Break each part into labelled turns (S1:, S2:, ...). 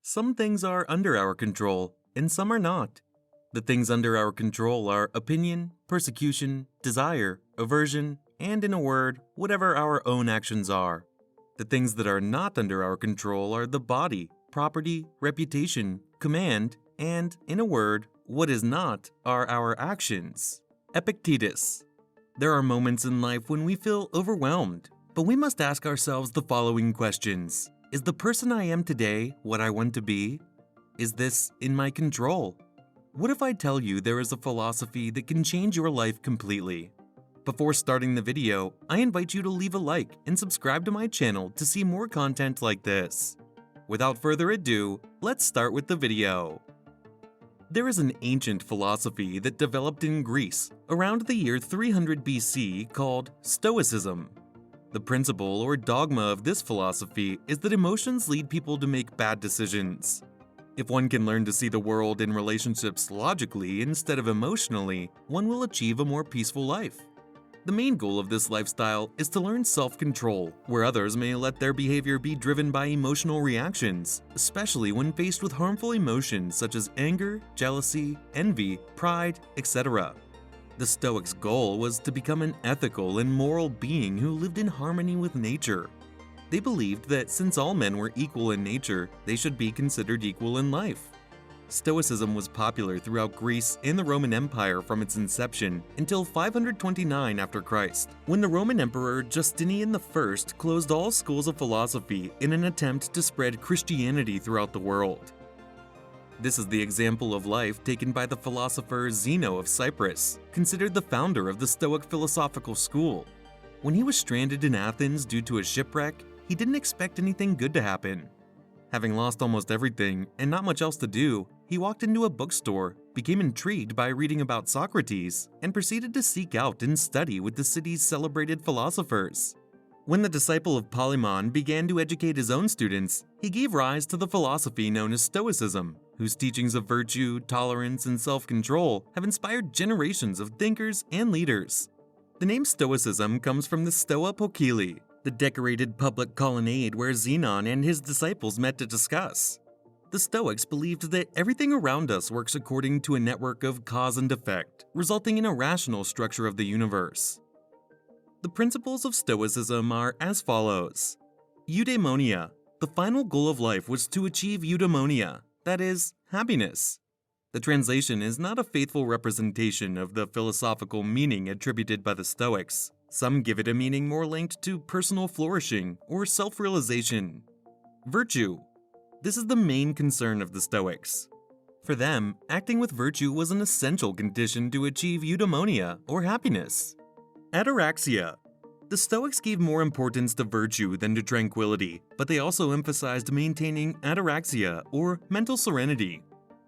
S1: Some things are under our control, and some are not. The things under our control are opinion, persecution, desire, aversion, and in a word, whatever our own actions are. The things that are not under our control are the body, property, reputation, command, and, in a word, what is not are our actions. Epictetus. There are moments in life when we feel overwhelmed, but we must ask ourselves the following questions. Is the person I am today what I want to be? Is this in my control? What if I tell you there is a philosophy that can change your life completely? Before starting the video, I invite you to leave a like and subscribe to my channel to see more content like this. Without further ado, let's start with the video. There is an ancient philosophy that developed in Greece around the year 300 BC called Stoicism. The principle or dogma of this philosophy is that emotions lead people to make bad decisions. If one can learn to see the world and relationships logically instead of emotionally, one will achieve a more peaceful life. The main goal of this lifestyle is to learn self-control, where others may let their behavior be driven by emotional reactions, especially when faced with harmful emotions such as anger, jealousy, envy, pride, etc. The Stoics' goal was to become an ethical and moral being who lived in harmony with nature. They believed that since all men were equal in nature, they should be considered equal in life. Stoicism was popular throughout Greece and the Roman Empire from its inception until 529 after Christ, when the Roman Emperor Justinian I closed all schools of philosophy in an attempt to spread Christianity throughout the world. This is the example of life taken by the philosopher Zeno of Cyprus, considered the founder of the Stoic philosophical school. When he was stranded in Athens due to a shipwreck, he didn't expect anything good to happen. Having lost almost everything and not much else to do, he walked into a bookstore, became intrigued by reading about Socrates, and proceeded to seek out and study with the city's celebrated philosophers. When the disciple of Polemon began to educate his own students, he gave rise to the philosophy known as Stoicism, whose teachings of virtue, tolerance, and self-control have inspired generations of thinkers and leaders. The name Stoicism comes from the Stoa Poikile, the decorated public colonnade where Zenon and his disciples met to discuss. The Stoics believed that everything around us works according to a network of cause and effect, resulting in a rational structure of the universe. The principles of Stoicism are as follows. Eudaimonia. The final goal of life was to achieve eudaimonia, that is, happiness. The translation is not a faithful representation of the philosophical meaning attributed by the Stoics. Some give it a meaning more linked to personal flourishing or self-realization. Virtue. This is the main concern of the Stoics. For them, acting with virtue was an essential condition to achieve eudaimonia or happiness. Ataraxia. The Stoics gave more importance to virtue than to tranquility, but they also emphasized maintaining ataraxia or mental serenity.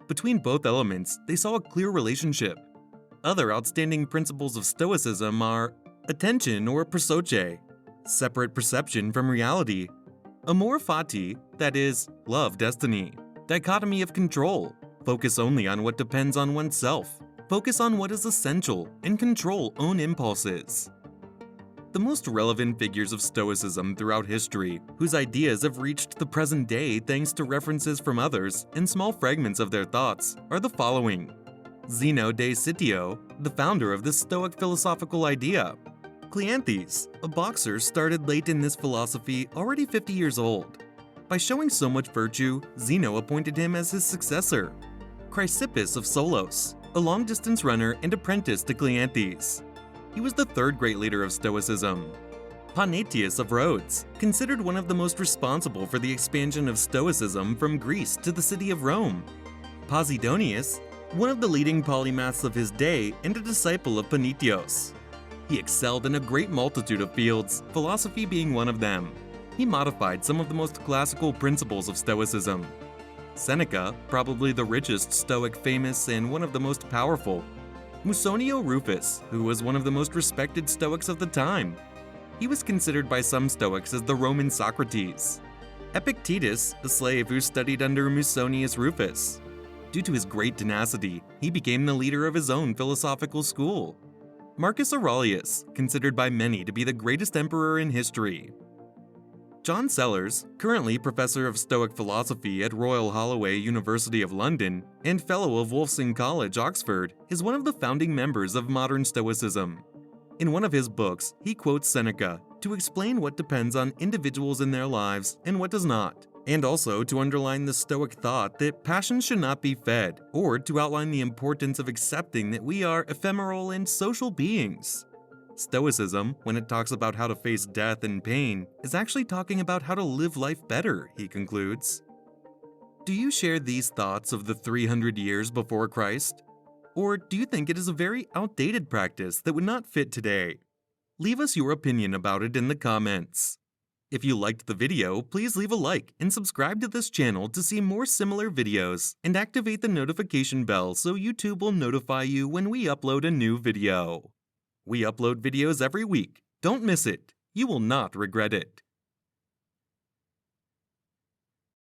S1: Between both elements, they saw a clear relationship. Other outstanding principles of Stoicism are attention or prosoche, separate perception from reality, amor fati, that is, love destiny, dichotomy of control, focus only on what depends on oneself, focus on what is essential, and control own impulses. The most relevant figures of Stoicism throughout history, whose ideas have reached the present day thanks to references from others and small fragments of their thoughts, are the following. Zeno de Citio, the founder of the Stoic philosophical idea. Cleanthes, a boxer, started late in this philosophy, already 50 years old. By showing so much virtue, Zeno appointed him as his successor. Chrysippus of Solos, a long-distance runner and apprentice to Cleanthes. He was the third great leader of Stoicism. Panetius of Rhodes, considered one of the most responsible for the expansion of Stoicism from Greece to the city of Rome. Posidonius, one of the leading polymaths of his day and a disciple of Panetios. He excelled in a great multitude of fields, philosophy being one of them. He modified some of the most classical principles of Stoicism. Seneca, probably the richest Stoic famous and one of the most powerful. Musonio Rufus, who was one of the most respected Stoics of the time. He was considered by some Stoics as the Roman Socrates. Epictetus, a slave who studied under Musonius Rufus. Due to his great tenacity, he became the leader of his own philosophical school. Marcus Aurelius, considered by many to be the greatest emperor in history. John Sellers, currently professor of Stoic philosophy at Royal Holloway, University of London, and fellow of Wolfson College, Oxford, is one of the founding members of modern Stoicism. In one of his books, he quotes Seneca to explain what depends on individuals in their lives and what does not, and also to underline the Stoic thought that passion should not be fed, or to outline the importance of accepting that we are ephemeral and social beings. Stoicism, when it talks about how to face death and pain, is actually talking about how to live life better, he concludes. Do you share these thoughts of the 300 years before Christ? Or do you think it is a very outdated practice that would not fit today? Leave us your opinion about it in the comments. If you liked the video, please leave a like and subscribe to this channel to see more similar videos, and activate the notification bell so YouTube will notify you when we upload a new video. We upload videos every week. Don't miss it. You will not regret it.